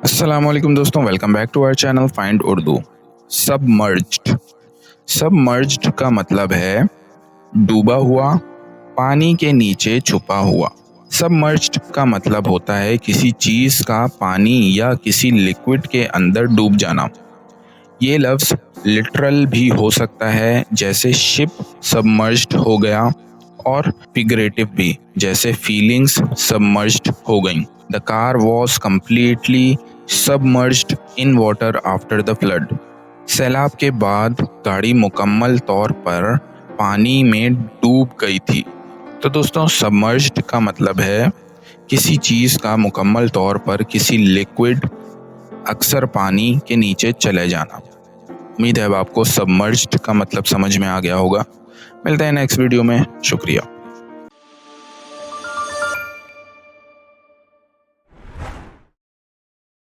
अस्सलामुअलैकुम दोस्तों, welcome back to our channel find Urdu. Submerged. Submerged का मतलब है डूबा हुआ, पानी के नीचे छुपा हुआ। सबमर्ज्ड का मतलब होता है किसी चीज का पानी या किसी लिक्विड के अंदर डूब जाना। ये लफ्ज लिटरल भी हो सकता है, जैसे शिप सबमर्ज्ड हो गया, और फिगरेटिव भी, जैसे फीलिंग्स सबमर्ज्ड हो गईं। The car was completely submerged in water after the flood. सैलाब के बाद गाड़ी मुकम्मल तौर पर पानी में डूब गई थी। तो दोस्तों, सबमर्ज्ड का मतलब है किसी चीज़ का मुकम्मल तौर पर किसी लिक्विड, अक्सर पानी के नीचे चले जाना। उम्मीद है अब आपको सबमर्ज्ड का मतलब समझ में आ गया होगा। मिलते हैं नेक्स्ट वीडियो में। शुक्रिया।